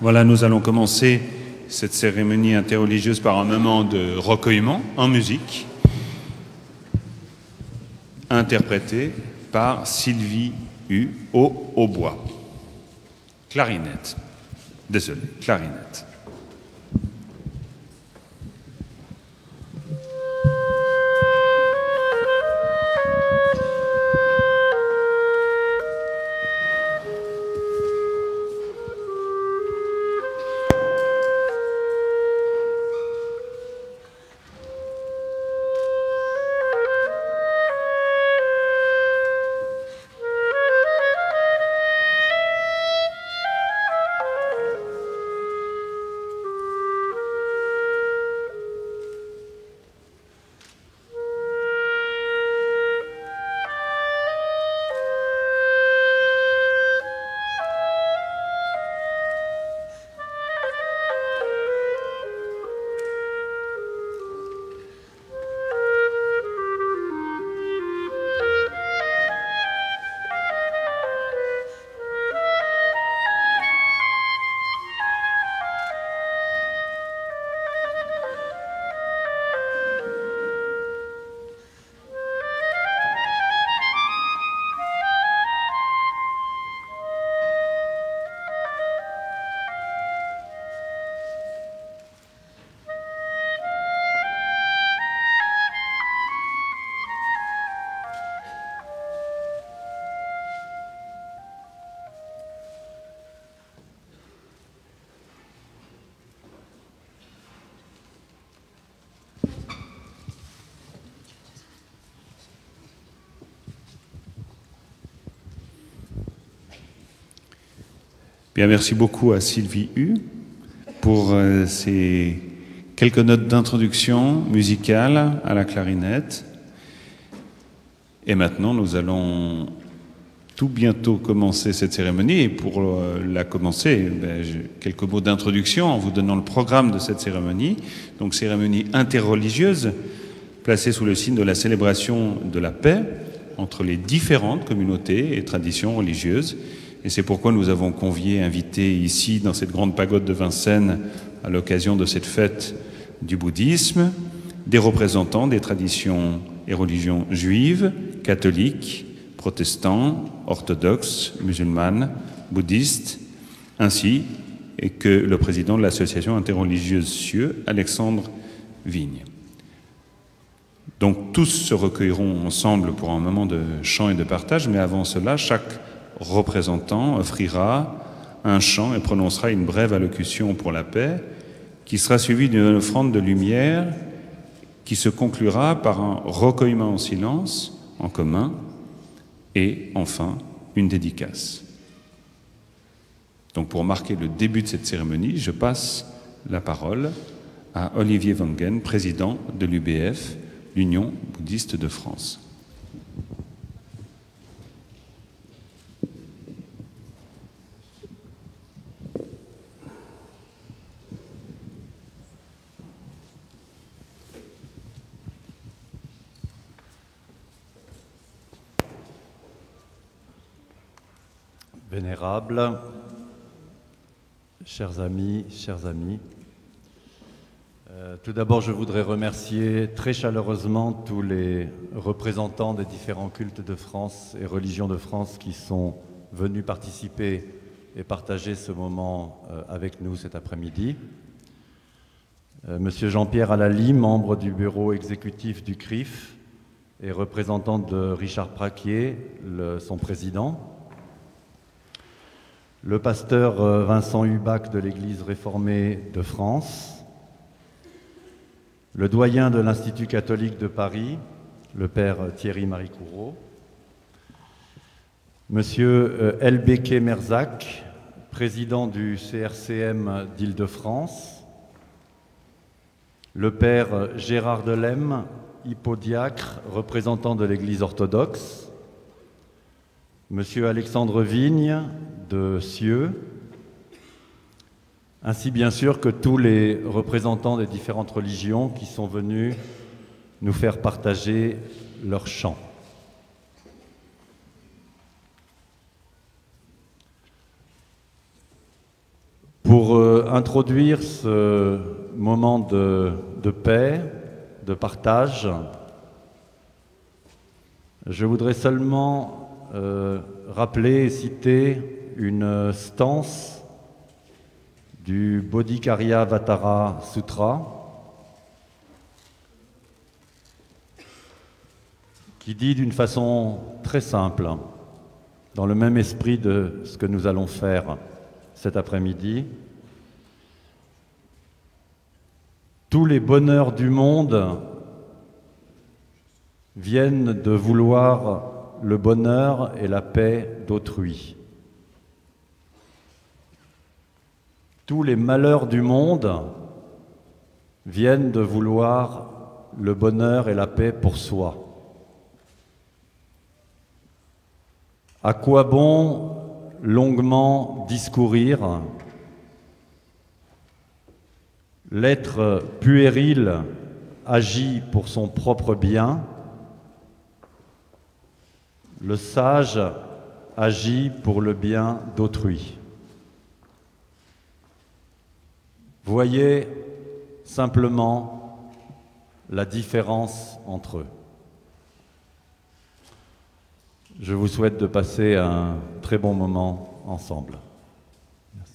Voilà, nous allons commencer cette cérémonie interreligieuse par un moment de recueillement en musique, interprété par Sylvie Hu au hautbois. Clarinette. Désolé, clarinette. Bien, merci beaucoup à Sylvie Hu pour ces quelques notes d'introduction musicale à la clarinette. Et maintenant, nous allons tout bientôt commencer cette cérémonie. Et pour la commencer, quelques mots d'introduction en vous donnant le programme de cette cérémonie. Donc, cérémonie interreligieuse placée sous le signe de la célébration de la paix entre les différentes communautés et traditions religieuses. Et c'est pourquoi nous avons convié, invité ici, dans cette grande pagode de Vincennes, à l'occasion de cette fête du bouddhisme, des représentants des traditions et religions juives, catholiques, protestants, orthodoxes, musulmanes, bouddhistes, ainsi que le président de l'association interreligieuse CIEU, Alexandre Vigne. Donc tous se recueilleront ensemble pour un moment de chant et de partage, mais avant cela, chaque représentant offrira un chant et prononcera une brève allocution pour la paix qui sera suivie d'une offrande de lumière qui se conclura par un recueillement en silence en commun et enfin une dédicace. Donc pour marquer le début de cette cérémonie, je passe la parole à Olivier Wangen, président de l'UBF, l'Union bouddhiste de France. Vénérables, chers amis, tout d'abord je voudrais remercier très chaleureusement tous les représentants des différents cultes de France et religions de France qui sont venus participer et partager ce moment avec nous cet après-midi. Monsieur Jean-Pierre Alali, membre du bureau exécutif du CRIF et représentant de Richard Praquier, son président. Le pasteur Vincent Hubac de l'Église réformée de France, le doyen de l'Institut catholique de Paris, le père Thierry-Marie Coureau, monsieur Elbeke Merzac, président du CRCM d'Île-de-France, le père Gérard Delem, hypodiacre, représentant de l'Église orthodoxe, monsieur Alexandre Vigne de CIEU, ainsi bien sûr que tous les représentants des différentes religions qui sont venus nous faire partager leur chant. Pour introduire ce moment de paix, de partage, je voudrais seulement rappeler et citer une stance du Bodhikariyavatara Sutra qui dit d'une façon très simple, dans le même esprit de ce que nous allons faire cet après-midi, tous les bonheurs du monde viennent de vouloir le bonheur et la paix d'autrui. Tous les malheurs du monde viennent de vouloir le bonheur et la paix pour soi. À quoi bon longuement discourir? L'être puéril agit pour son propre bien, le sage agit pour le bien d'autrui. Voyez simplement la différence entre eux. Je vous souhaite de passer un très bon moment ensemble. Merci.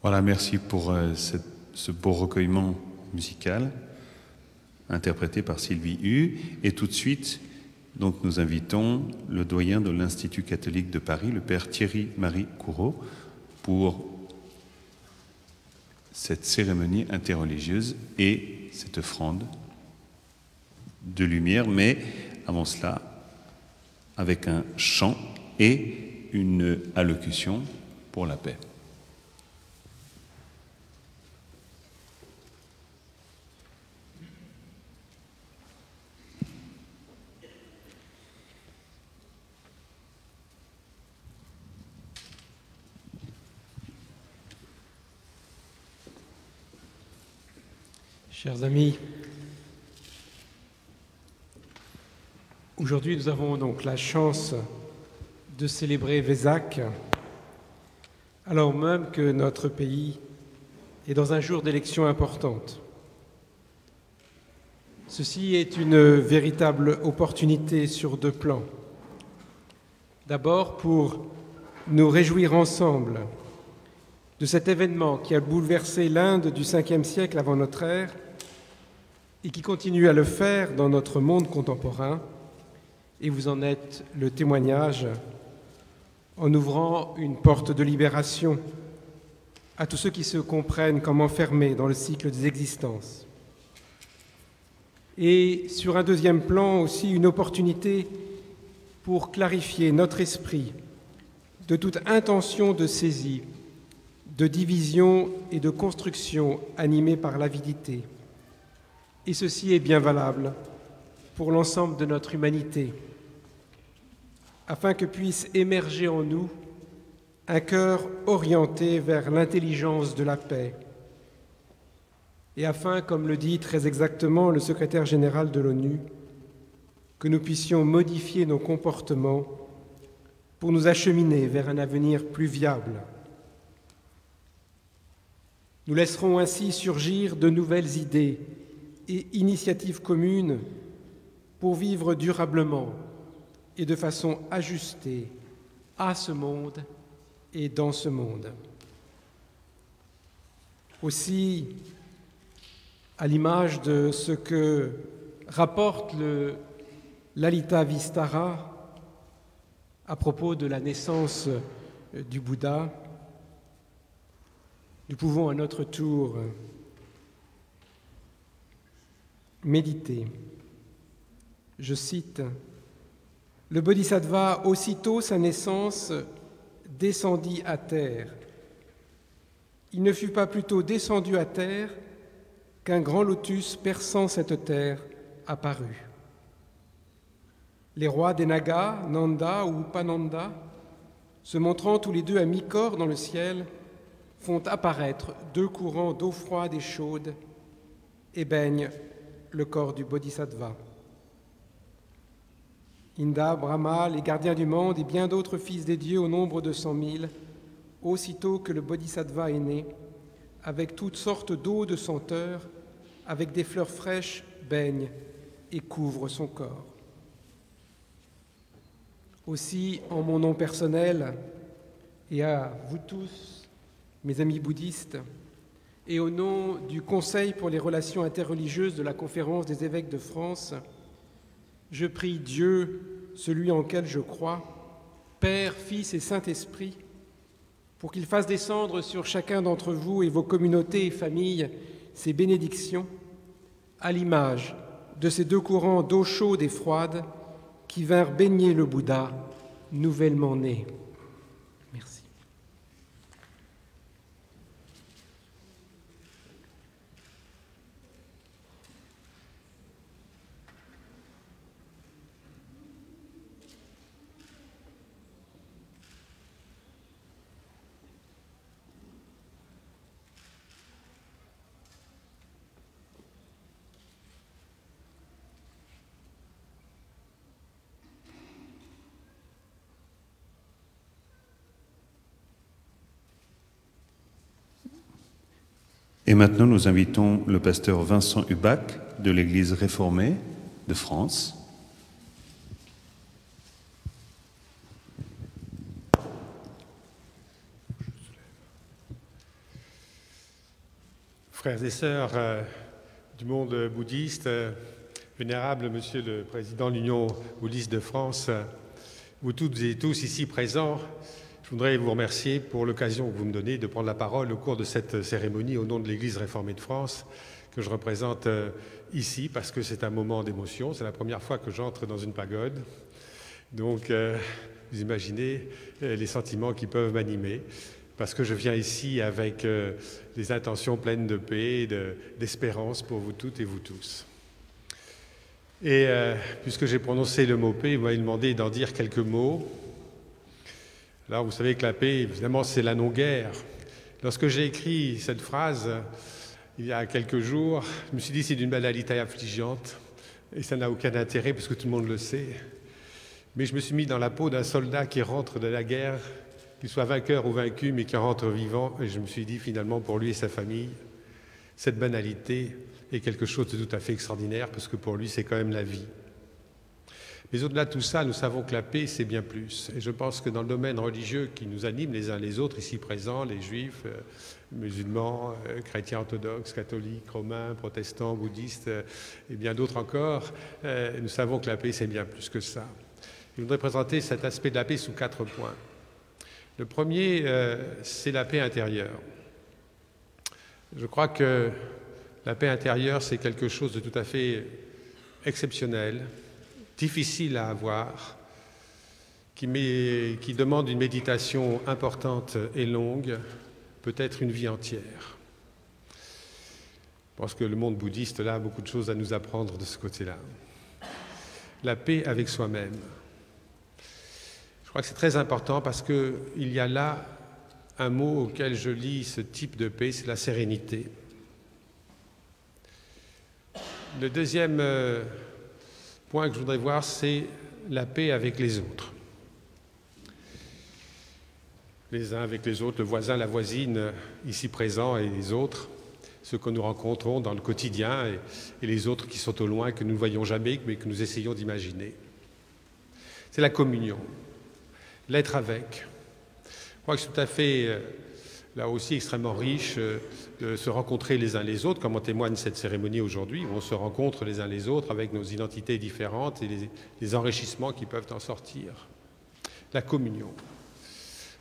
Voilà, merci pour ce beau recueillement musical interprété par Sylvie Hu. Et tout de suite, donc, nous invitons le doyen de l'Institut catholique de Paris, le père Thierry-Marie Couraud, pour cette cérémonie interreligieuse et cette offrande de lumière, mais avant cela, avec un chant et une allocution pour la paix. Chers amis, aujourd'hui nous avons donc la chance de célébrer Vésac, alors même que notre pays est dans un jour d'élection importante. Ceci est une véritable opportunité sur deux plans. D'abord pour nous réjouir ensemble de cet événement qui a bouleversé l'Inde du 5e siècle avant notre ère et qui continue à le faire dans notre monde contemporain, et vous en êtes le témoignage en ouvrant une porte de libération à tous ceux qui se comprennent comme enfermés dans le cycle des existences. Et sur un deuxième plan aussi, une opportunité pour clarifier notre esprit de toute intention de saisie, de division et de construction animée par l'avidité. Et ceci est bien valable pour l'ensemble de notre humanité, afin que puisse émerger en nous un cœur orienté vers l'intelligence de la paix, et afin, comme le dit très exactement le secrétaire général de l'ONU, que nous puissions modifier nos comportements pour nous acheminer vers un avenir plus viable. Nous laisserons ainsi surgir de nouvelles idées et initiatives communes pour vivre durablement et de façon ajustée à ce monde et dans ce monde. Aussi, à l'image de ce que rapporte le Lalita Vistara à propos de la naissance du Bouddha, nous pouvons à notre tour méditer. Je cite, « Le Bodhisattva, aussitôt sa naissance, descendit à terre. Il ne fut pas plutôt descendu à terre qu'un grand lotus perçant cette terre apparut. Les rois des Nagas, Nanda ou Upananda, se montrant tous les deux à mi-corps dans le ciel, font apparaître deux courants d'eau froide et chaude et baignent le corps du Bodhisattva. Inda, Brahma, les gardiens du monde et bien d'autres fils des dieux au nombre de 100 000, aussitôt que le Bodhisattva est né, avec toutes sortes d'eau de senteur, avec des fleurs fraîches, baignent et couvrent son corps. Aussi, en mon nom personnel, et à vous tous, mes amis bouddhistes, et au nom du Conseil pour les relations interreligieuses de la Conférence des évêques de France, je prie Dieu, celui en quel je crois, Père, Fils et Saint-Esprit, pour qu'il fasse descendre sur chacun d'entre vous et vos communautés et familles ces bénédictions, à l'image de ces deux courants d'eau chaude et froide qui vinrent baigner le Bouddha nouvellement né. Merci. Et maintenant, nous invitons le pasteur Vincent Hubac de l'Église réformée de France. Frères et sœurs du monde bouddhiste, vénérable Monsieur le Président de l'Union bouddhiste de France, vous toutes et tous ici présents, je voudrais vous remercier pour l'occasion que vous me donnez de prendre la parole au cours de cette cérémonie au nom de l'Église réformée de France, que je représente ici parce que c'est un moment d'émotion. C'est la première fois que j'entre dans une pagode. Donc, vous imaginez les sentiments qui peuvent m'animer, parce que je viens ici avec des intentions pleines de paix, d'espérance pour vous toutes et vous tous. Et puisque j'ai prononcé le mot paix, vous m'avez demandé d'en dire quelques mots. Alors, vous savez que la paix, évidemment, c'est la non-guerre. Lorsque j'ai écrit cette phrase, il y a quelques jours, je me suis dit c'est d'une banalité affligeante, et ça n'a aucun intérêt, parce que tout le monde le sait. Mais je me suis mis dans la peau d'un soldat qui rentre de la guerre, qu'il soit vainqueur ou vaincu, mais qui rentre vivant. Et je me suis dit, finalement, pour lui et sa famille, cette banalité est quelque chose de tout à fait extraordinaire, parce que pour lui, c'est quand même la vie. Mais au-delà de tout ça, nous savons que la paix, c'est bien plus. Et je pense que dans le domaine religieux qui nous anime les uns les autres, ici présents, les juifs, musulmans, chrétiens orthodoxes, catholiques, romains, protestants, bouddhistes, et bien d'autres encore, nous savons que la paix, c'est bien plus que ça. Je voudrais présenter cet aspect de la paix sous 4 points. Le premier, c'est la paix intérieure. Je crois que la paix intérieure, c'est quelque chose de tout à fait exceptionnel, difficile à avoir, qui demande une méditation importante et longue, peut-être une vie entière. Je pense que le monde bouddhiste là, a beaucoup de choses à nous apprendre de ce côté-là. La paix avec soi-même. Je crois que c'est très important parce qu'il y a là un mot auquel je lis ce type de paix, c'est la sérénité. Le deuxième point que je voudrais voir, c'est la paix avec les autres. Les uns avec les autres, le voisin, la voisine, ici présents et les autres, ceux que nous rencontrons dans le quotidien et les autres qui sont au loin, que nous ne voyons jamais, mais que nous essayons d'imaginer. C'est la communion. L'être avec. Je crois que c'est tout à fait, là aussi, extrêmement riche de se rencontrer les uns les autres, comme en témoigne cette cérémonie aujourd'hui, où on se rencontre les uns les autres avec nos identités différentes et les enrichissements qui peuvent en sortir. La communion.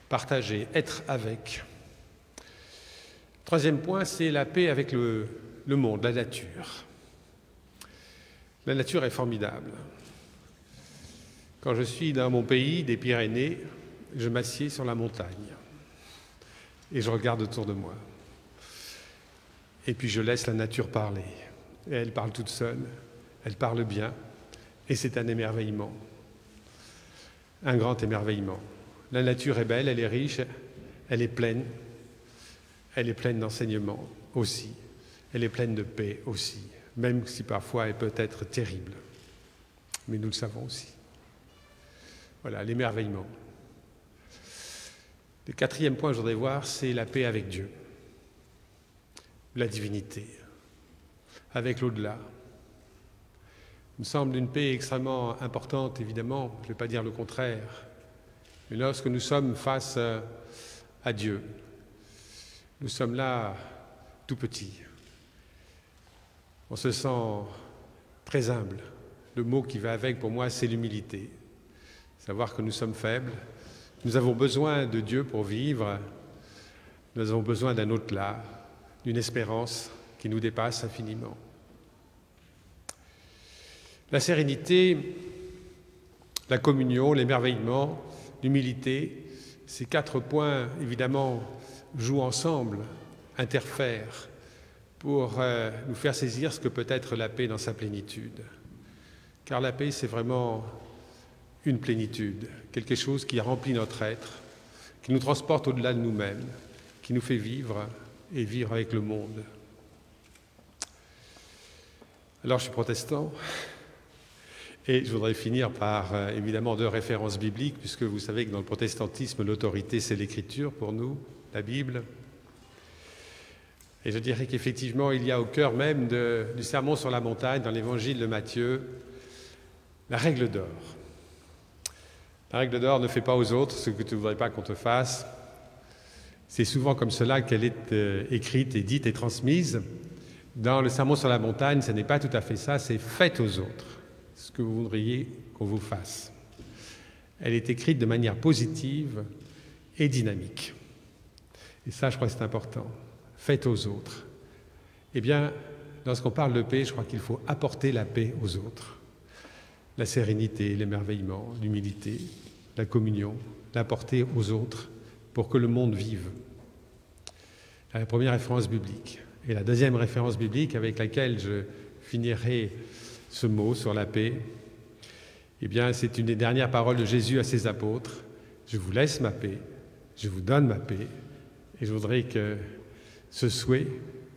Partager, être avec. Troisième point, c'est la paix avec le monde, la nature. La nature est formidable. Quand je suis dans mon pays, des Pyrénées, je m'assieds sur la montagne et je regarde autour de moi. Et puis je laisse la nature parler. Et elle parle toute seule, elle parle bien, et c'est un émerveillement, un grand émerveillement. La nature est belle, elle est riche, elle est pleine d'enseignements aussi, elle est pleine de paix aussi, même si parfois elle peut être terrible. Mais nous le savons aussi. Voilà, l'émerveillement. Le quatrième point que je voudrais voir, c'est la paix avec Dieu, la divinité, avec l'au-delà. Il me semble une paix extrêmement importante, évidemment, je ne vais pas dire le contraire, mais lorsque nous sommes face à Dieu, nous sommes là tout petits. On se sent très humble. Le mot qui va avec, pour moi, c'est l'humilité. Savoir que nous sommes faibles, nous avons besoin de Dieu pour vivre, nous avons besoin d'un au-delà, d'une espérance qui nous dépasse infiniment. La sérénité, la communion, l'émerveillement, l'humilité, ces 4 points, évidemment, jouent ensemble, interfèrent pour nous faire saisir ce que peut être la paix dans sa plénitude. Car la paix, c'est vraiment une plénitude, quelque chose qui remplit notre être, qui nous transporte au-delà de nous-mêmes, qui nous fait vivre et vivre avec le monde. Alors, je suis protestant et je voudrais finir par, évidemment, 2 références bibliques, puisque vous savez que dans le protestantisme, l'autorité, c'est l'Écriture pour nous, la Bible. Et je dirais qu'effectivement, il y a au cœur même du Sermon sur la montagne, dans l'Évangile de Matthieu, la règle d'or. La règle d'or ne fait pas aux autres ce que tu ne voudrais pas qu'on te fasse. C'est souvent comme cela qu'elle est écrite et dite et transmise. Dans le Sermon sur la montagne, ce n'est pas tout à fait ça, c'est « faites aux autres ce que vous voudriez qu'on vous fasse ». Elle est écrite de manière positive et dynamique. Et ça, je crois que c'est important. « Faites aux autres ». Eh bien, lorsqu'on parle de paix, je crois qu'il faut apporter la paix aux autres. La sérénité, l'émerveillement, l'humilité, la communion, l'apporter aux autres pour que le monde vive. La première référence biblique. Et la deuxième référence biblique avec laquelle je finirai ce mot sur la paix, eh bien, c'est une des dernières paroles de Jésus à ses apôtres. « Je vous laisse ma paix, je vous donne ma paix. » Et je voudrais que ce souhait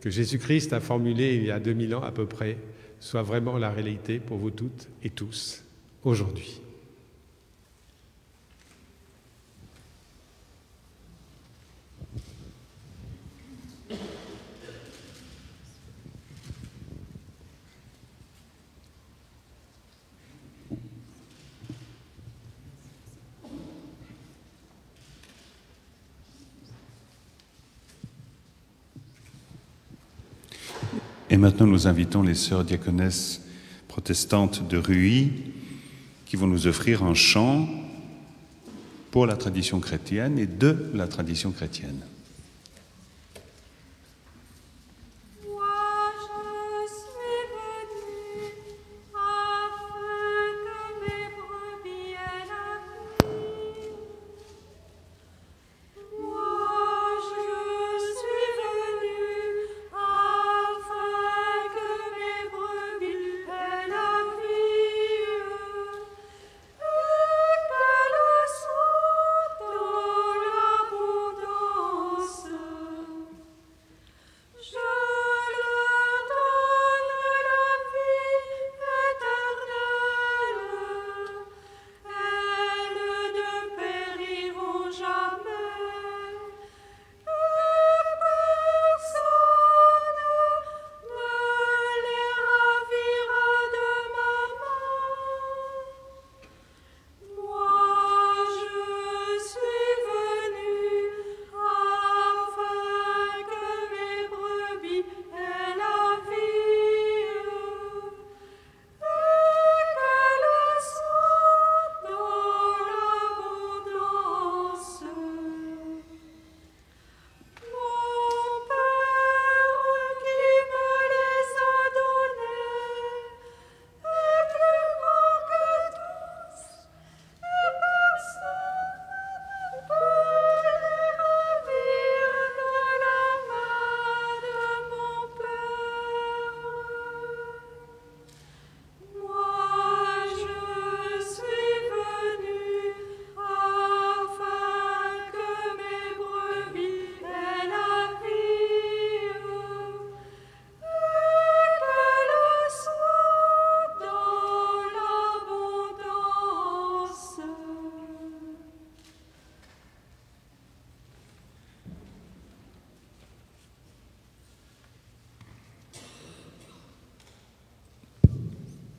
que Jésus-Christ a formulé il y a 2000 ans à peu près soit vraiment la réalité pour vous toutes et tous aujourd'hui. Et maintenant, nous invitons les sœurs diaconesses protestantes de Ruy qui vont nous offrir un chant pour la tradition chrétienne et de la tradition chrétienne.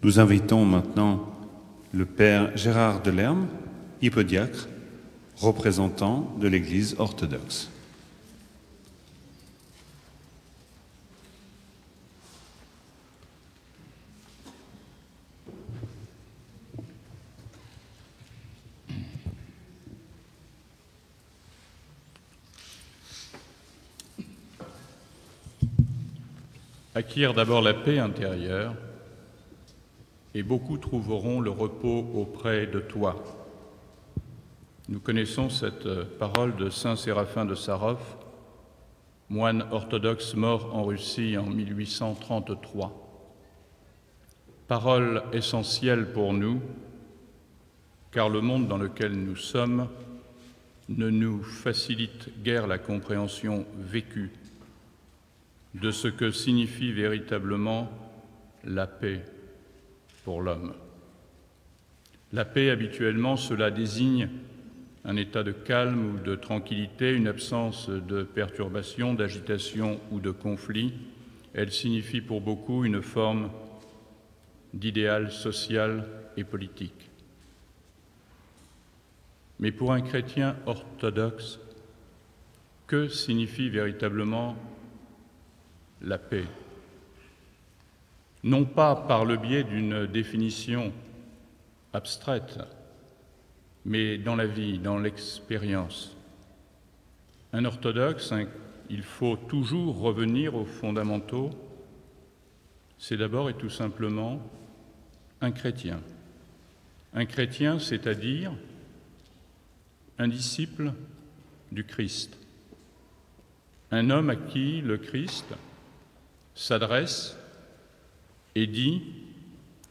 Nous invitons maintenant le Père Gérard Delerme, hypodiacre, représentant de l'Église orthodoxe. Acquiert d'abord la paix intérieure, et beaucoup trouveront le repos auprès de toi. Nous connaissons cette parole de saint Séraphin de Sarov, moine orthodoxe mort en Russie en 1833. Parole essentielle pour nous, car le monde dans lequel nous sommes ne nous facilite guère la compréhension vécue de ce que signifie véritablement la paix pour l'homme. La paix, habituellement, cela désigne un état de calme ou de tranquillité, une absence de perturbation, d'agitation ou de conflit. Elle signifie pour beaucoup une forme d'idéal social et politique. Mais pour un chrétien orthodoxe, Que signifie véritablement la paix? Non pas par le biais d'une définition abstraite, mais dans la vie, dans l'expérience. Un orthodoxe, il faut toujours revenir aux fondamentaux. C'est d'abord et tout simplement un chrétien. Un chrétien, c'est-à-dire un disciple du Christ. Un homme à qui le Christ s'adresse et dit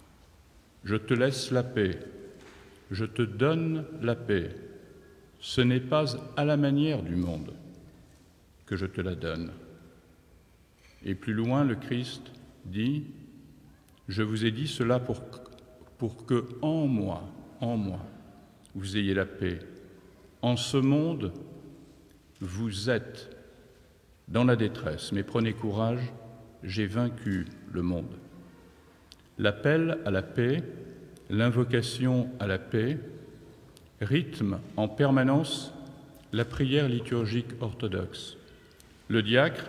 « Je te laisse la paix, je te donne la paix. Ce n'est pas à la manière du monde que je te la donne. » Et plus loin, le Christ dit « Je vous ai dit cela pour que en moi, vous ayez la paix. En ce monde, vous êtes dans la détresse, mais prenez courage, j'ai vaincu le monde. » L'appel à la paix, l'invocation à la paix, rythme en permanence la prière liturgique orthodoxe. Le diacre,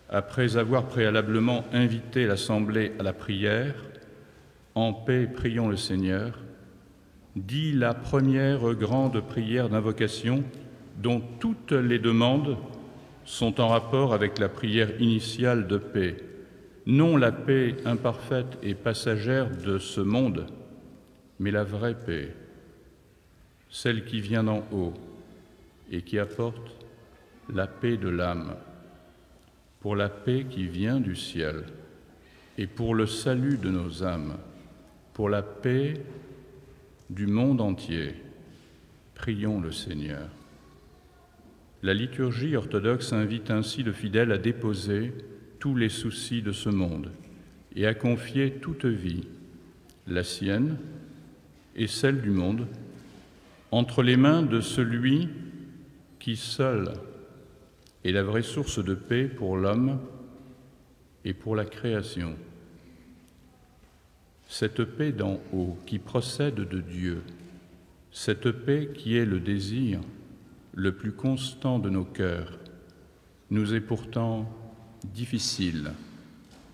après avoir préalablement invité l'assemblée à la prière, « En paix, prions le Seigneur », dit la première grande prière d'invocation dont toutes les demandes sont en rapport avec la prière initiale de paix. Non la paix imparfaite et passagère de ce monde, mais la vraie paix, celle qui vient d'en haut et qui apporte la paix de l'âme, pour la paix qui vient du ciel et pour le salut de nos âmes, pour la paix du monde entier. Prions le Seigneur. La liturgie orthodoxe invite ainsi le fidèle à déposer tous les soucis de ce monde et à confier toute vie, la sienne et celle du monde, entre les mains de celui qui seul est la vraie source de paix pour l'homme et pour la création. Cette paix d'en haut qui procède de Dieu, cette paix qui est le désir le plus constant de nos cœurs, nous est pourtant difficile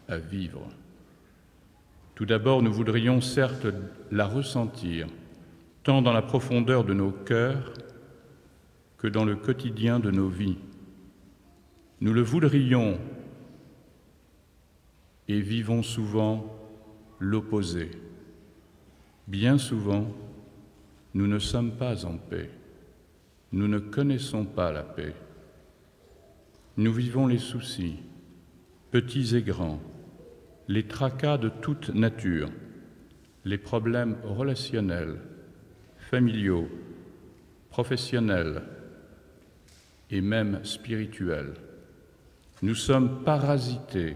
à vivre. Tout d'abord, nous voudrions certes la ressentir, tant dans la profondeur de nos cœurs que dans le quotidien de nos vies. Nous le voudrions et vivons souvent l'opposé. Bien souvent, nous ne sommes pas en paix. Nous ne connaissons pas la paix. Nous vivons les soucis, petits et grands, les tracas de toute nature, les problèmes relationnels, familiaux, professionnels et même spirituels. Nous sommes parasités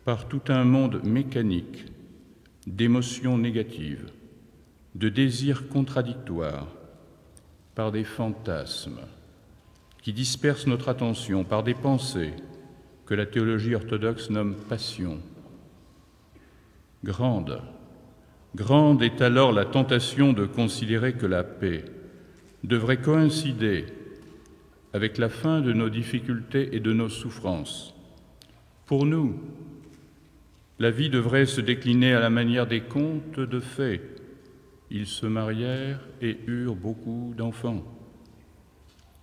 par tout un monde mécanique d'émotions négatives, de désirs contradictoires, par des fantasmes qui dispersent notre attention, par des pensées que la théologie orthodoxe nomme passion. Grande est alors la tentation de considérer que la paix devrait coïncider avec la fin de nos difficultés et de nos souffrances. Pour nous, la vie devrait se décliner à la manière des contes de fées. Ils se marièrent et eurent beaucoup d'enfants.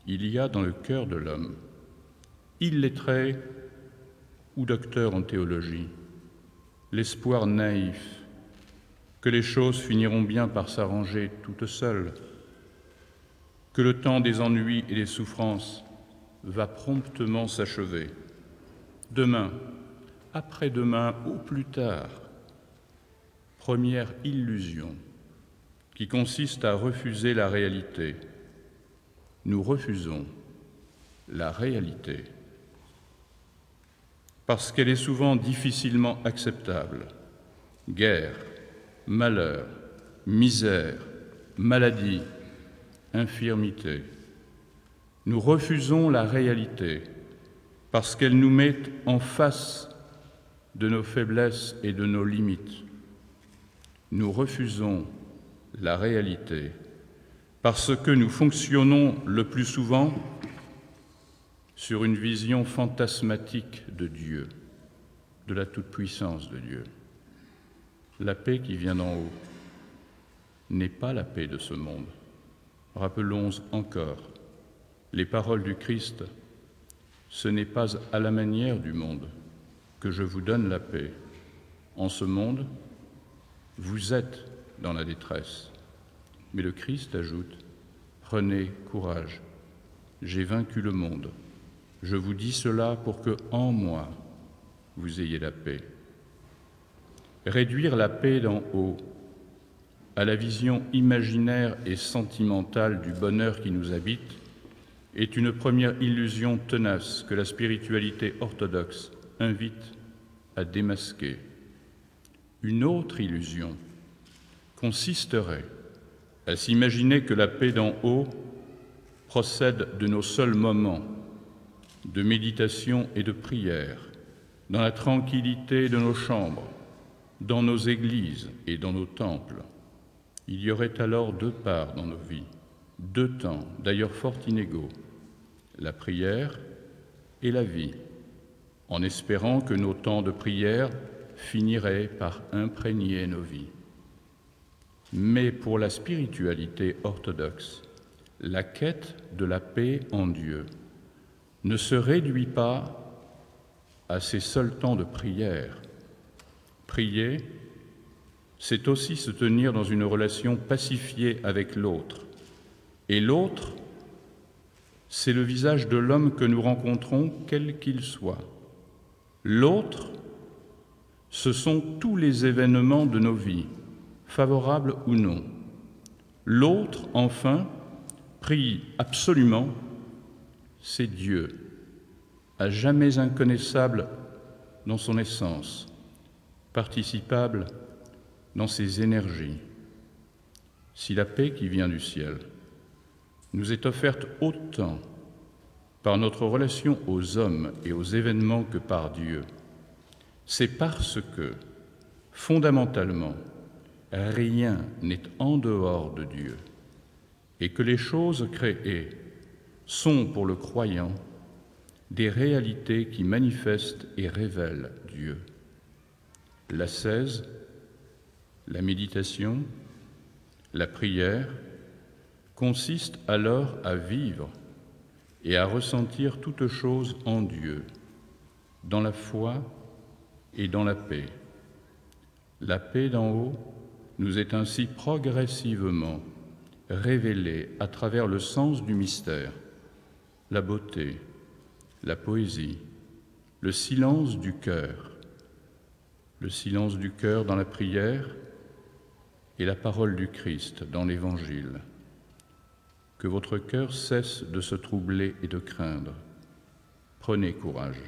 Il y a dans le cœur de l'homme, illettré ou docteur en théologie, l'espoir naïf que les choses finiront bien par s'arranger toutes seules, que le temps des ennuis et des souffrances va promptement s'achever. Demain, après-demain, au plus tard, première illusion qui consiste à refuser la réalité. Nous refusons la réalité parce qu'elle est souvent difficilement acceptable. Guerre, malheur, misère, maladie, infirmité. Nous refusons la réalité parce qu'elle nous met en face de nos faiblesses et de nos limites. Nous refusons la réalité parce que nous fonctionnons le plus souvent sur une vision fantasmatique de Dieu, de la toute-puissance de Dieu. La paix qui vient d'en haut n'est pas la paix de ce monde. Rappelons encore les paroles du Christ. Ce n'est pas à la manière du monde que je vous donne la paix. En ce monde, vous êtes dans la détresse. Mais le Christ ajoute, prenez courage, j'ai vaincu le monde. Je vous dis cela pour que, en moi, vous ayez la paix. Réduire la paix d'en haut à la vision imaginaire et sentimentale du bonheur qui nous habite est une première illusion tenace que la spiritualité orthodoxe invite à démasquer. Une autre illusion consisterait à s'imaginer que la paix d'en haut procède de nos seuls moments de méditation et de prière, dans la tranquillité de nos chambres, dans nos églises et dans nos temples. Il y aurait alors deux parts dans nos vies, deux temps, d'ailleurs fort inégaux, la prière et la vie, en espérant que nos temps de prière finiraient par imprégner nos vies. Mais pour la spiritualité orthodoxe, la quête de la paix en Dieu ne se réduit pas à ces seuls temps de prière. Prier, c'est aussi se tenir dans une relation pacifiée avec l'autre. Et l'autre, c'est le visage de l'homme que nous rencontrons, quel qu'il soit. L'autre, ce sont tous les événements de nos vies, favorables ou non. L'autre, enfin, prie absolument, c'est Dieu, à jamais inconnaissable dans son essence, participable dans ses énergies. Si la paix qui vient du ciel nous est offerte autant par notre relation aux hommes et aux événements que par Dieu, c'est parce que, fondamentalement, rien n'est en dehors de Dieu et que les choses créées sont, pour le croyant, des réalités qui manifestent et révèlent Dieu. L'ascèse, la méditation, la prière consistent alors à vivre et à ressentir toutes choses en Dieu, dans la foi et dans la paix. La paix d'en haut nous est ainsi progressivement révélée à travers le sens du mystère, la beauté, la poésie, le silence du cœur dans la prière et la parole du Christ dans l'Évangile. Que votre cœur cesse de se troubler et de craindre. Prenez courage.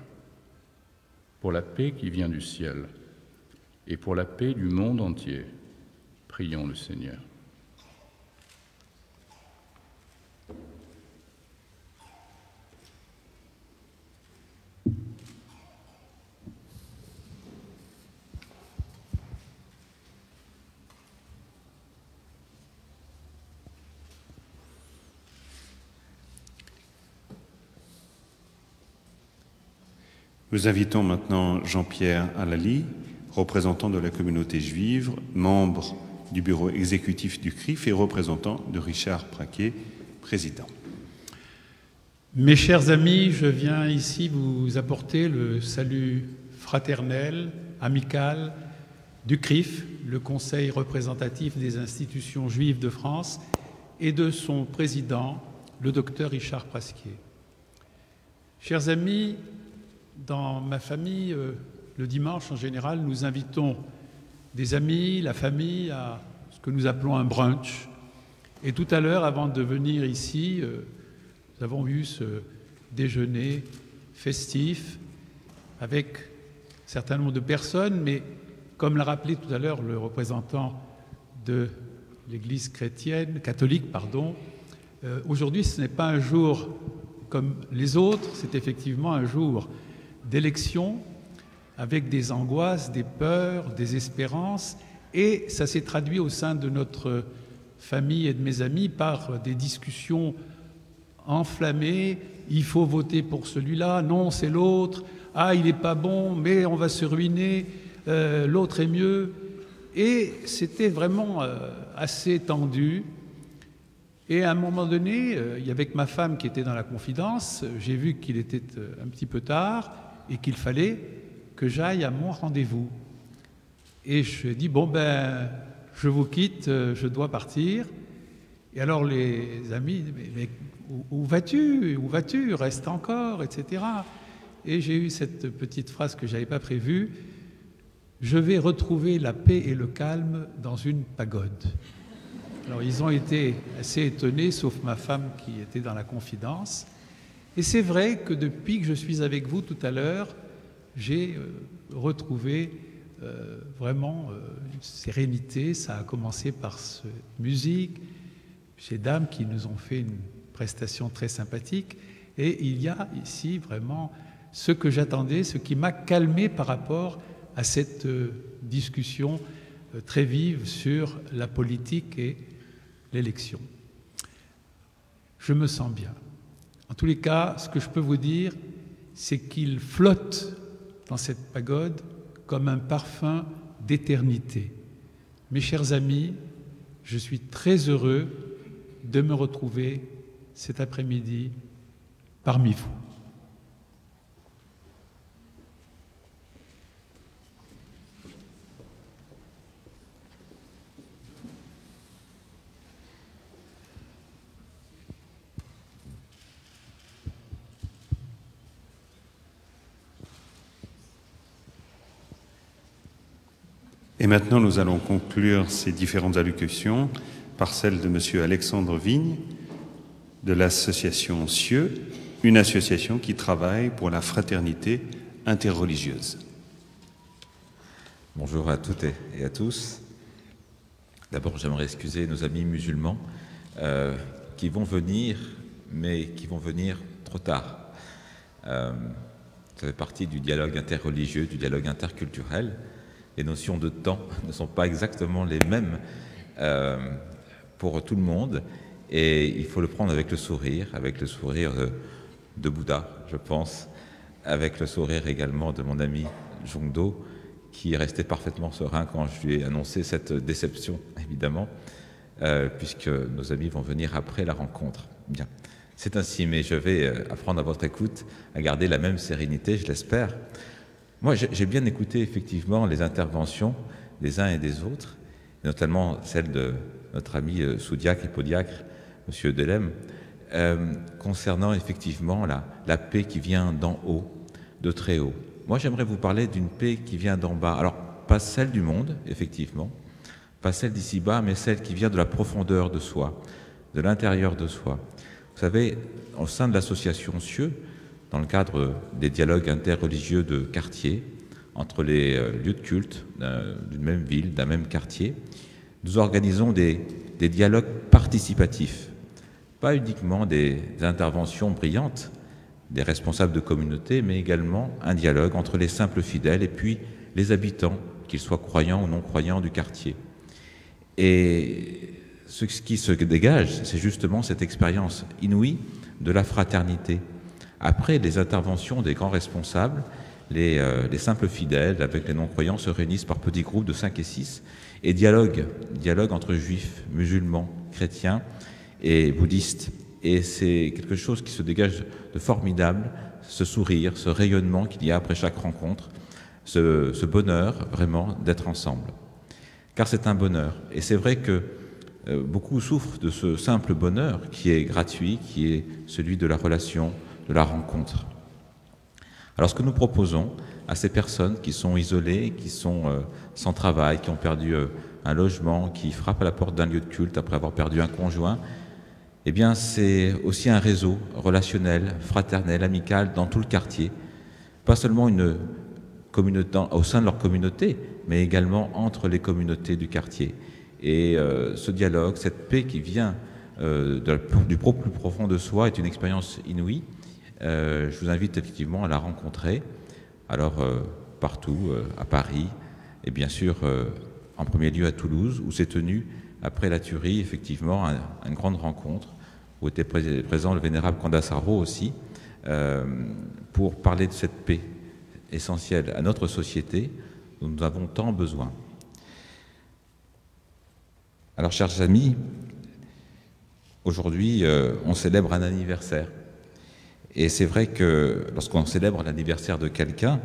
Pour la paix qui vient du ciel et pour la paix du monde entier, prions le Seigneur. Nous invitons maintenant Jean-Pierre Alali, représentant de la communauté juive, membre du bureau exécutif du CRIF et représentant de Richard Praquet, président. Mes chers amis, je viens ici vous apporter le salut fraternel, amical du CRIF, le Conseil représentatif des institutions juives de France, et de son président, le docteur Richard Praquet. Chers amis, dans ma famille, le dimanche en général, nous invitons des amis, la famille, à ce que nous appelons un brunch. Et tout à l'heure, avant de venir ici, nous avons eu ce déjeuner festif avec un certain nombre de personnes, mais comme l'a rappelé tout à l'heure le représentant de l'Église catholique, aujourd'hui ce n'est pas un jour comme les autres, c'est effectivement un jour d'élection avec des angoisses, des peurs, des espérances, et ça s'est traduit au sein de notre famille et de mes amis par des discussions enflammées il faut voter pour celui-là, non, c'est l'autre, ah, il n'est pas bon, mais on va se ruiner, l'autre est mieux. Et c'était vraiment assez tendu. Et à un moment donné, il y avait que ma femme qui était dans la confidence, j'ai vu qu'il était un petit peu tard et qu'il fallait que j'aille à mon rendez-vous. Et je dis, bon ben, je vous quitte, je dois partir. Et alors les amis, mais où vas-tu? Où vas-tu? Reste encore, etc. Et j'ai eu cette petite phrase que je n'avais pas prévue, je vais retrouver la paix et le calme dans une pagode. Alors ils ont été assez étonnés, sauf ma femme qui était dans la confidence. Et c'est vrai que depuis que je suis avec vous tout à l'heure, j'ai retrouvé vraiment une sérénité. Ça a commencé par cette musique, ces dames qui nous ont fait une prestation très sympathique. Et il y a ici vraiment ce que j'attendais, ce qui m'a calmé par rapport à cette discussion très vive sur la politique et l'élection. Je me sens bien. En tous les cas, ce que je peux vous dire, c'est qu'il flotte dans cette pagode comme un parfum d'éternité. Mes chers amis, je suis très heureux de me retrouver cet après-midi parmi vous. Et maintenant, nous allons conclure ces différentes allocutions par celle de M. Alexandre Vigne, de l'association CIEU, une association qui travaille pour la fraternité interreligieuse. Bonjour à toutes et à tous. D'abord, j'aimerais excuser nos amis musulmans qui vont venir, mais qui vont venir trop tard. Ça fait partie du dialogue interreligieux, du dialogue interculturel. Les notions de temps ne sont pas exactement les mêmes pour tout le monde et il faut le prendre avec le sourire de Bouddha, je pense, avec le sourire également de mon ami Jongdo, qui est resté parfaitement serein quand je lui ai annoncé cette déception, évidemment, puisque nos amis vont venir après la rencontre. Bien, c'est ainsi, mais je vais apprendre à votre écoute à garder la même sérénité, je l'espère. Moi, j'ai bien écouté effectivement les interventions des uns et des autres, notamment celle de notre ami sous-diacre et podiacre, M. Delem, concernant effectivement la paix qui vient d'en haut, de très haut. Moi, j'aimerais vous parler d'une paix qui vient d'en bas. Alors, pas celle du monde, effectivement, pas celle d'ici-bas, mais celle qui vient de la profondeur de soi, de l'intérieur de soi. Vous savez, au sein de l'association CIEU, dans le cadre des dialogues interreligieux de quartier, entre les lieux de culte d'une même ville, d'un même quartier, nous organisons des dialogues participatifs, pas uniquement des interventions brillantes des responsables de communauté, mais également un dialogue entre les simples fidèles et puis les habitants, qu'ils soient croyants ou non croyants du quartier. Et ce qui se dégage, c'est justement cette expérience inouïe de la fraternité. Après les interventions des grands responsables, les simples fidèles avec les non-croyants se réunissent par petits groupes de 5 et 6 et dialoguent entre juifs, musulmans, chrétiens et bouddhistes. Et c'est quelque chose qui se dégage de formidable, ce sourire, ce rayonnement qu'il y a après chaque rencontre, ce bonheur vraiment d'être ensemble. Car c'est un bonheur. Et c'est vrai que beaucoup souffrent de ce simple bonheur qui est gratuit, qui est celui de la relation, de la rencontre. Alors ce que nous proposons à ces personnes qui sont isolées, qui sont sans travail, qui ont perdu un logement, qui frappent à la porte d'un lieu de culte après avoir perdu un conjoint, eh bien c'est aussi un réseau relationnel, fraternel, amical dans tout le quartier. Pas seulement une communauté, au sein de leur communauté, mais également entre les communautés du quartier. Et ce dialogue, cette paix qui vient du plus profond de soi est une expérience inouïe. Je vous invite effectivement à la rencontrer, alors partout, à Paris, et bien sûr en premier lieu à Toulouse, où s'est tenue, après la tuerie, effectivement, une grande rencontre, où était présent le vénérable Kanda Sarbo aussi, pour parler de cette paix essentielle à notre société dont nous avons tant besoin. Alors, chers amis, aujourd'hui, on célèbre un anniversaire. Et c'est vrai que lorsqu'on célèbre l'anniversaire de quelqu'un,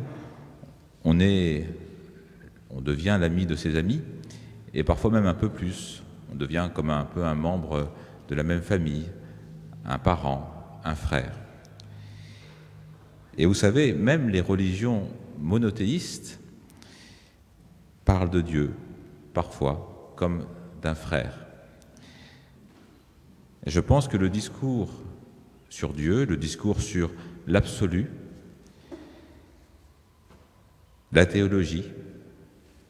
on devient l'ami de ses amis, et parfois même un peu plus. On devient comme un peu un membre de la même famille, un parent, un frère. Et vous savez, même les religions monothéistes parlent de Dieu, parfois, comme d'un frère. Et je pense que le discours sur Dieu, le discours sur l'absolu, la théologie,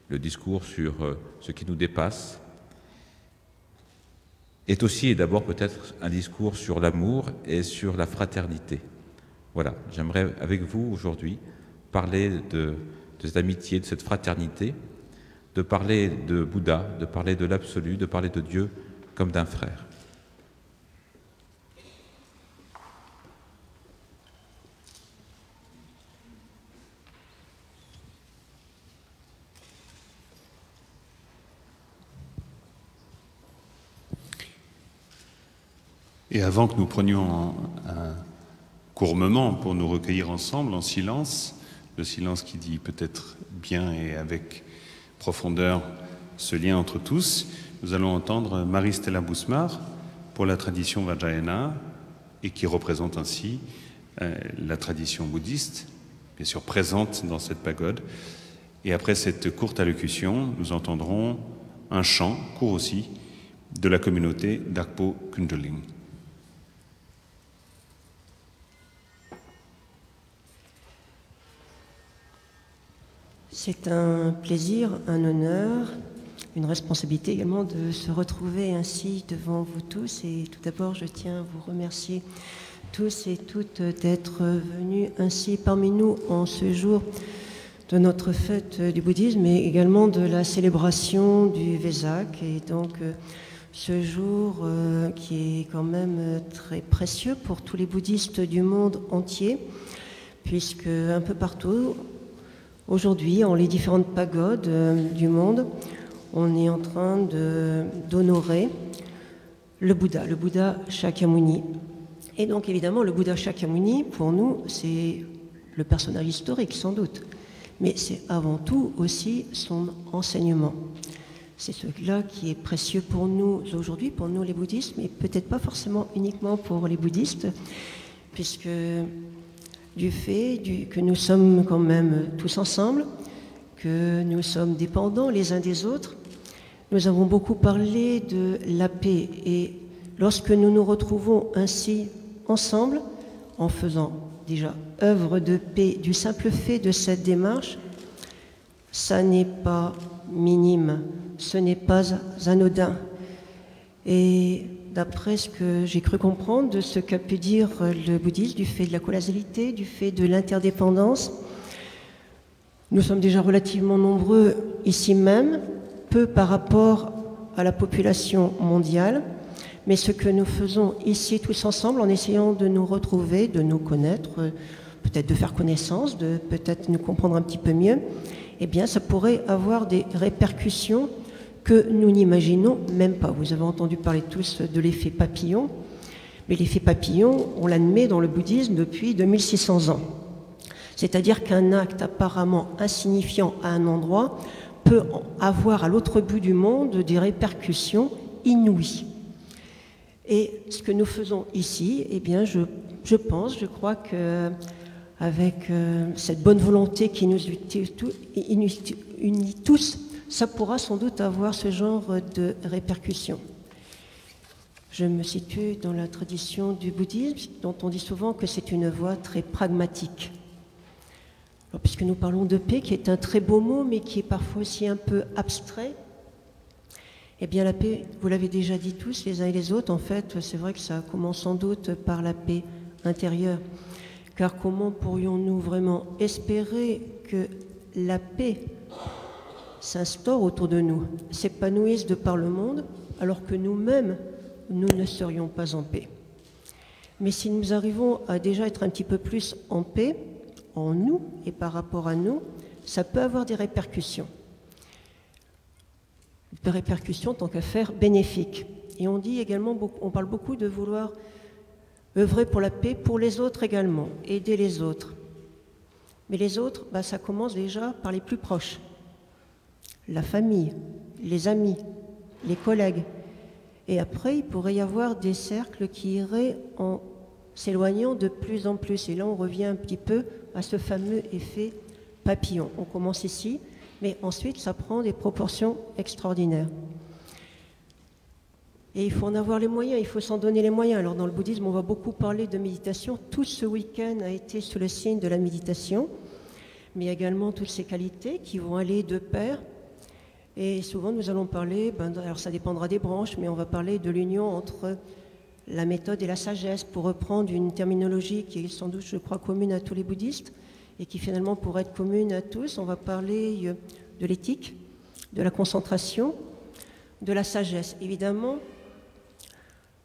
le discours sur ce qui nous dépasse, est aussi et d'abord peut-être un discours sur l'amour et sur la fraternité. Voilà, j'aimerais avec vous aujourd'hui parler de cette amitié, de cette fraternité, de parler de Bouddha, de parler de l'absolu, de parler de Dieu comme d'un frère. Et avant que nous prenions un court moment pour nous recueillir ensemble en silence, le silence qui dit peut-être bien et avec profondeur ce lien entre tous, nous allons entendre Marie-Stella Bousmar pour la tradition Vajrayana et qui représente ainsi la tradition bouddhiste, bien sûr présente dans cette pagode. Et après cette courte allocution, nous entendrons un chant, court aussi, de la communauté d'Akpo Kundalini. C'est un plaisir, un honneur, une responsabilité également de se retrouver ainsi devant vous tous. Et tout d'abord, je tiens à vous remercier tous et toutes d'être venus ainsi parmi nous en ce jour de notre fête du bouddhisme, mais également de la célébration du Vesak. Et donc, ce jour qui est quand même très précieux pour tous les bouddhistes du monde entier, puisque un peu partout, aujourd'hui, en les différentes pagodes du monde, on est en train d'honorer le Bouddha Shakyamuni. Et donc, évidemment, le Bouddha Shakyamuni, pour nous, c'est le personnage historique, sans doute. Mais c'est avant tout aussi son enseignement. C'est celui-là qui est précieux pour nous aujourd'hui, pour nous les bouddhistes, mais peut-être pas forcément uniquement pour les bouddhistes, puisque du fait que nous sommes quand même tous ensemble, que nous sommes dépendants les uns des autres. Nous avons beaucoup parlé de la paix et lorsque nous nous retrouvons ainsi ensemble, en faisant déjà œuvre de paix, du simple fait de cette démarche, ça n'est pas minime, ce n'est pas anodin. Et d'après ce que j'ai cru comprendre de ce qu'a pu dire le bouddhisme, du fait de la collégialité, du fait de l'interdépendance, nous sommes déjà relativement nombreux ici même, peu par rapport à la population mondiale, mais ce que nous faisons ici tous ensemble en essayant de nous retrouver, de nous connaître, peut-être de faire connaissance, de peut-être nous comprendre un petit peu mieux, eh bien ça pourrait avoir des répercussions que nous n'imaginons même pas. Vous avez entendu parler tous de l'effet papillon, mais l'effet papillon, on l'admet dans le bouddhisme depuis 2600 ans. C'est-à-dire qu'un acte apparemment insignifiant à un endroit peut avoir à l'autre bout du monde des répercussions inouïes. Et ce que nous faisons ici, eh bien, je crois que avec cette bonne volonté qui nous unit tous, ça pourra sans doute avoir ce genre de répercussions. Je me situe dans la tradition du bouddhisme, dont on dit souvent que c'est une voie très pragmatique. Alors, puisque nous parlons de paix, qui est un très beau mot, mais qui est parfois aussi un peu abstrait, eh bien la paix, vous l'avez déjà dit tous, les uns et les autres, en fait, c'est vrai que ça commence sans doute par la paix intérieure. Car comment pourrions-nous vraiment espérer que la paix s'instaure autour de nous, s'épanouisse de par le monde, alors que nous-mêmes, nous ne serions pas en paix. Mais si nous arrivons à déjà être un petit peu plus en paix, en nous et par rapport à nous, ça peut avoir des répercussions. Des répercussions, tant qu'à faire, bénéfiques. Et on dit également, on parle beaucoup de vouloir œuvrer pour la paix, pour les autres également, aider les autres. Mais les autres, ça commence déjà par les plus proches. La famille, les amis, les collègues. Et après, il pourrait y avoir des cercles qui iraient en s'éloignant de plus en plus. Et là, on revient un petit peu à ce fameux effet papillon. On commence ici, mais ensuite, ça prend des proportions extraordinaires. Et il faut en avoir les moyens, il faut s'en donner les moyens. Alors, dans le bouddhisme, on va beaucoup parler de méditation. Tout ce week-end a été sous le signe de la méditation, mais également toutes ces qualités qui vont aller de pair. Et souvent, nous allons parler, alors ça dépendra des branches, mais on va parler de l'union entre la méthode et la sagesse, pour reprendre une terminologie qui est sans doute, je crois, commune à tous les bouddhistes, et qui finalement pourrait être commune à tous. On va parler de l'éthique, de la concentration, de la sagesse. Évidemment,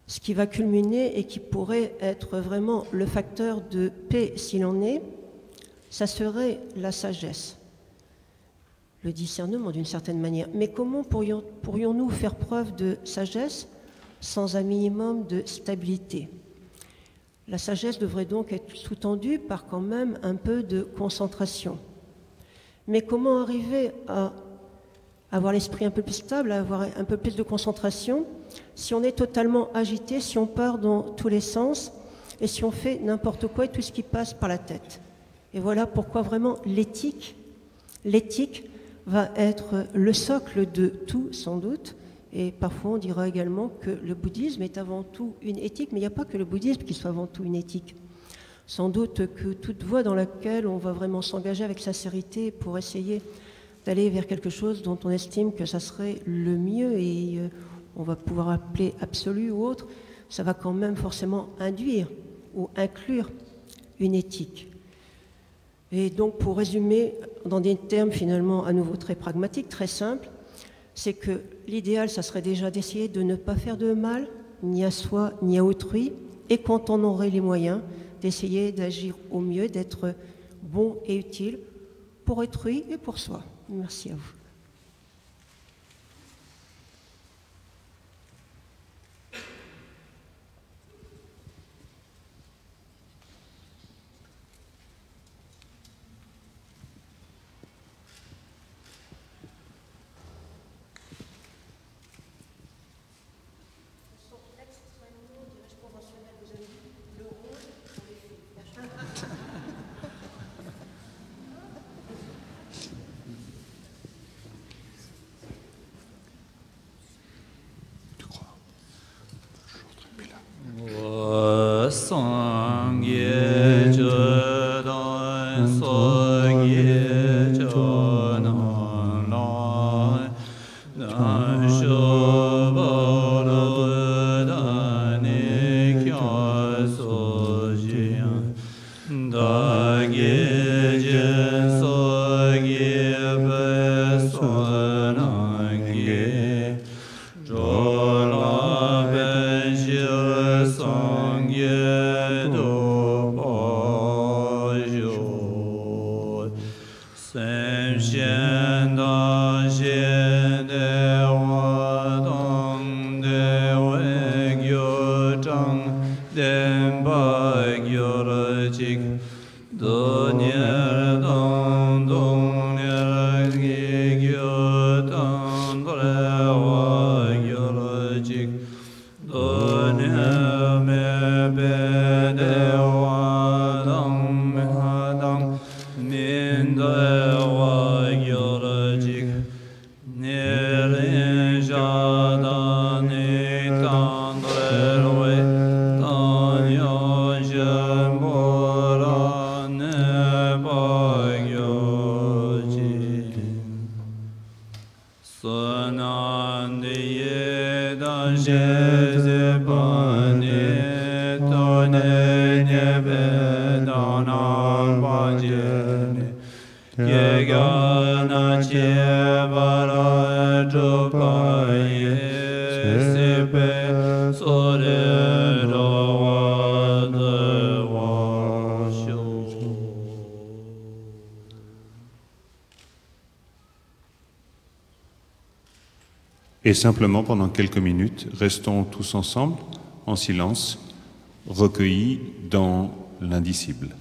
ce qui va culminer et qui pourrait être vraiment le facteur de paix s'il en est, ça serait la sagesse, le discernement d'une certaine manière. Mais comment pourrions-nous faire preuve de sagesse sans un minimum de stabilité? La sagesse devrait donc être sous-tendue par quand même un peu de concentration. Mais comment arriver à avoir l'esprit un peu plus stable, à avoir un peu plus de concentration, si on est totalement agité, si on part dans tous les sens, et si on fait n'importe quoi et tout ce qui passe par la tête? Et voilà pourquoi vraiment l'éthique va être le socle de tout, sans doute. Et parfois, on dira également que le bouddhisme est avant tout une éthique, mais il n'y a pas que le bouddhisme qui soit avant tout une éthique. Sans doute que toute voie dans laquelle on va vraiment s'engager avec sincérité pour essayer d'aller vers quelque chose dont on estime que ça serait le mieux et on va pouvoir appeler absolu ou autre, ça va quand même forcément induire ou inclure une éthique. Et donc, pour résumer, dans des termes finalement à nouveau très pragmatiques, très simples, c'est que l'idéal, ça serait déjà d'essayer de ne pas faire de mal, ni à soi, ni à autrui, et quand on aurait les moyens, d'essayer d'agir au mieux, d'être bon et utile pour autrui et pour soi. Merci à vous. Sore ro wa Et simplement, pendant quelques minutes, restons tous ensemble, en silence, recueillis dans l'indicible.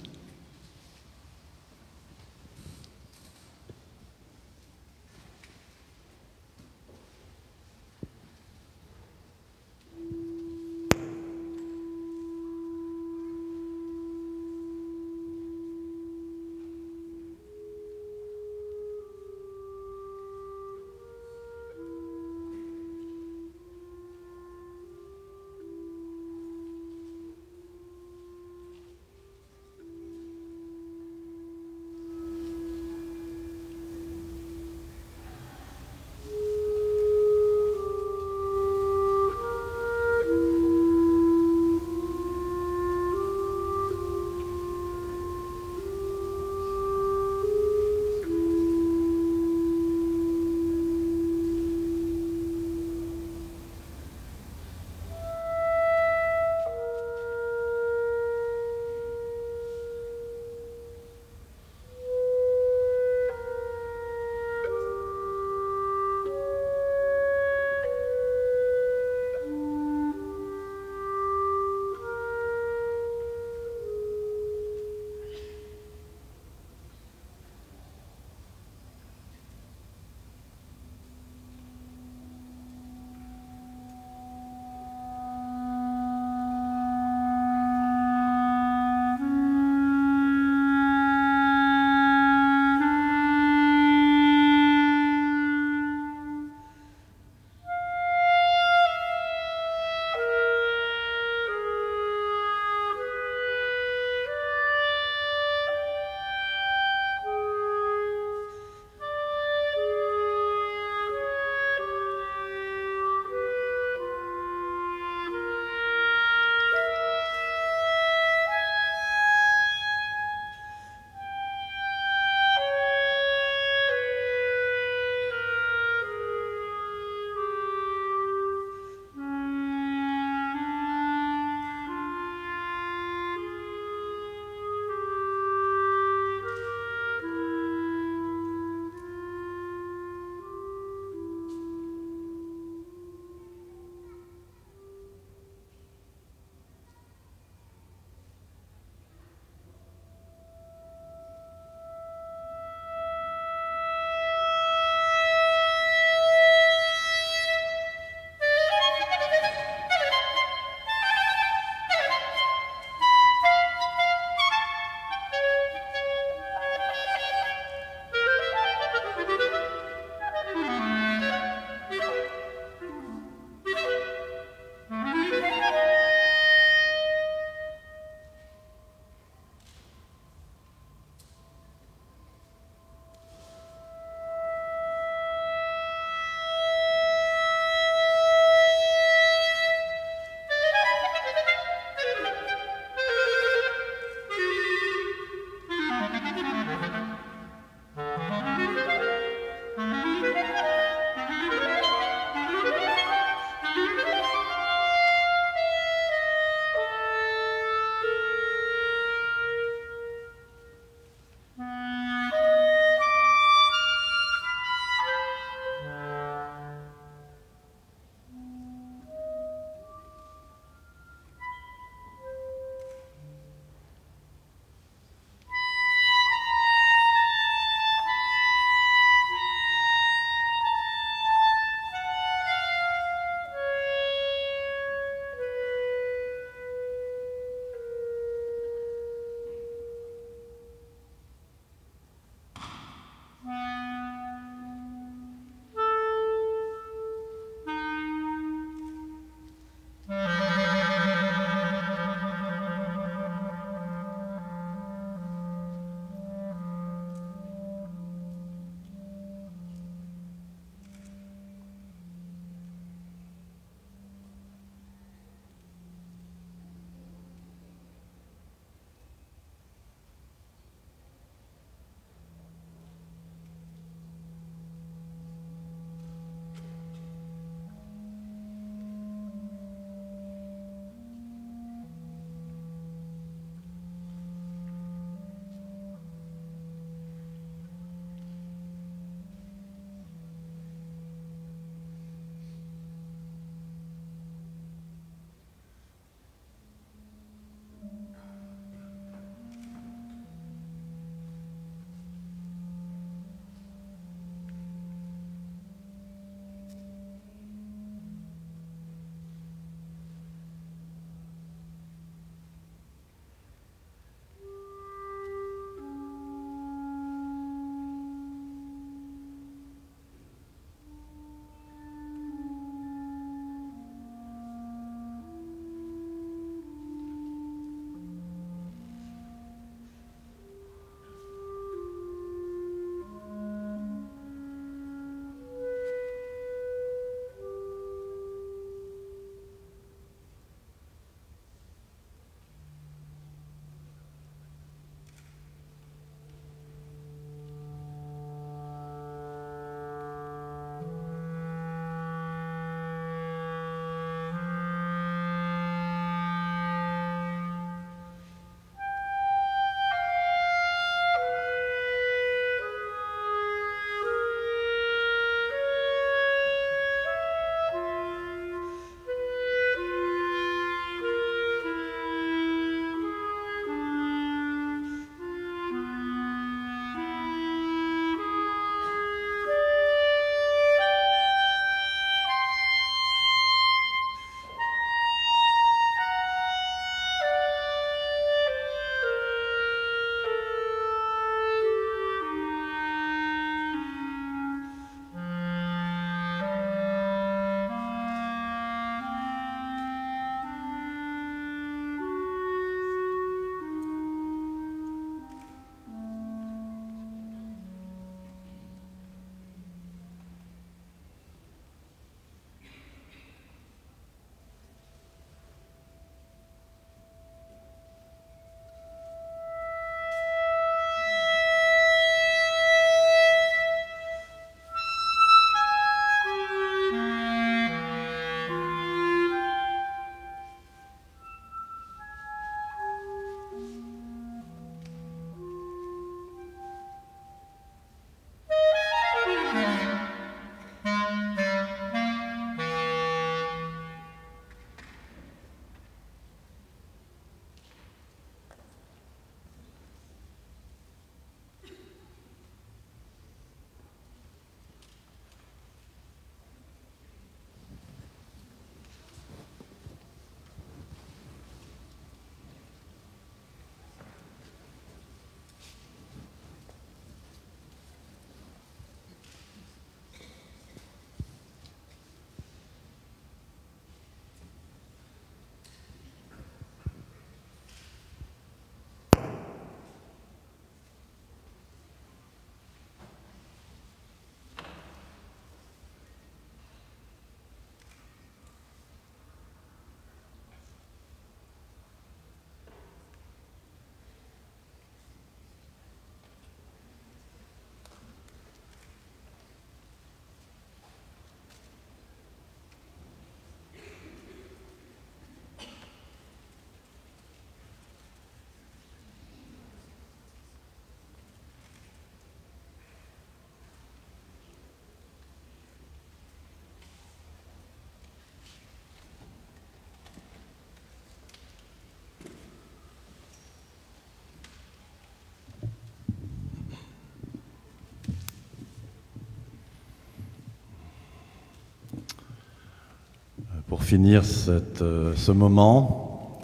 finir ce moment,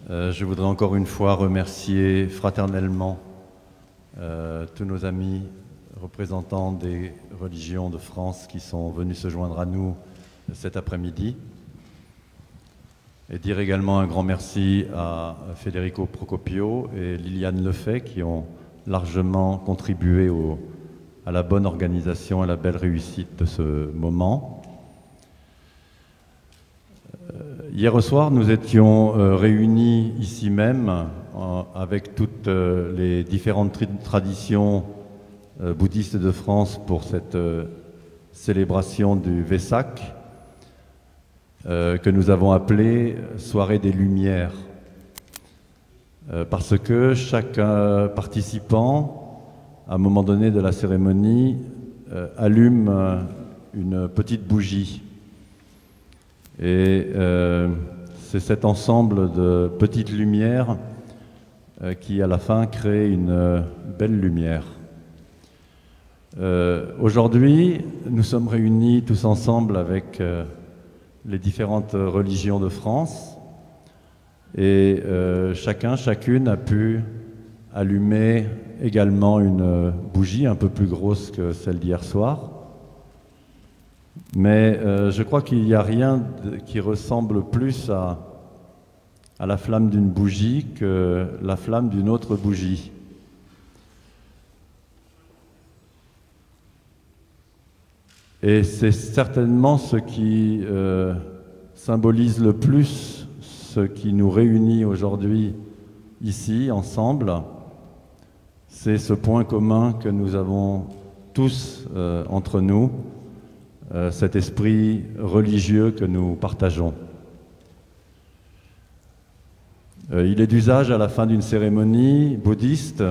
je voudrais encore une fois remercier fraternellement tous nos amis représentants des religions de France qui sont venus se joindre à nous cet après-midi. Et dire également un grand merci à Federico Procopio et Liliane Lefay qui ont largement contribué à la bonne organisation et à la belle réussite de ce moment. Hier soir, nous étions réunis ici même avec toutes les différentes traditions bouddhistes de France pour cette célébration du Vesak que nous avons appelée Soirée des Lumières. Parce que chaque participant, à un moment donné de la cérémonie, allume une petite bougie. Et c'est cet ensemble de petites lumières qui, à la fin, crée une belle lumière. Aujourd'hui, nous sommes réunis tous ensemble avec les différentes religions de France et chacune a pu allumer également une bougie un peu plus grosse que celle d'hier soir. Mais je crois qu'il n'y a rien qui ressemble plus à la flamme d'une bougie que la flamme d'une autre bougie. Et c'est certainement ce qui symbolise le plus ce qui nous réunit aujourd'hui ici, ensemble. C'est ce point commun que nous avons tous entre nous, cet esprit religieux que nous partageons. Il est d'usage à la fin d'une cérémonie bouddhiste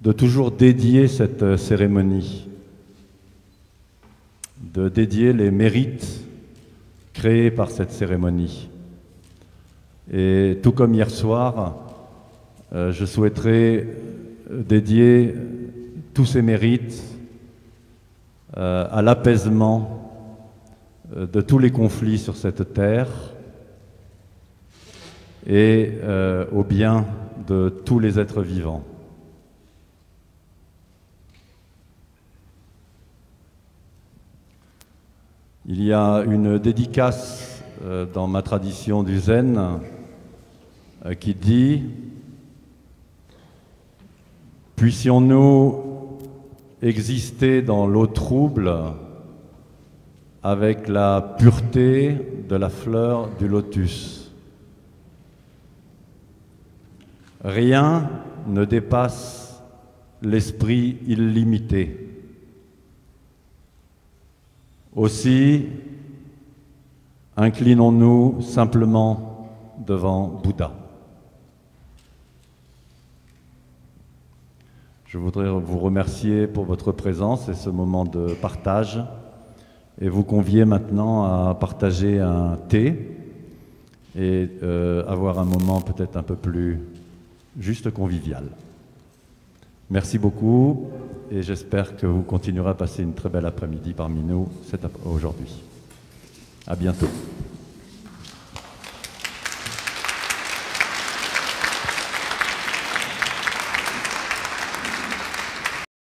de toujours dédier cette cérémonie, de dédier les mérites créés par cette cérémonie. Et tout comme hier soir, je souhaiterais dédier tous ces mérites à l'apaisement de tous les conflits sur cette terre et au bien de tous les êtres vivants. Il y a une dédicace dans ma tradition du Zen qui dit « Puissions-nous exister dans l'eau trouble avec la pureté de la fleur du lotus. Rien ne dépasse l'esprit illimité. Aussi, inclinons-nous simplement devant Bouddha. » Je voudrais vous remercier pour votre présence et ce moment de partage et vous convier maintenant à partager un thé et avoir un moment peut-être un peu plus juste convivial. Merci beaucoup et j'espère que vous continuerez à passer une très belle après-midi parmi nous aujourd'hui. À bientôt.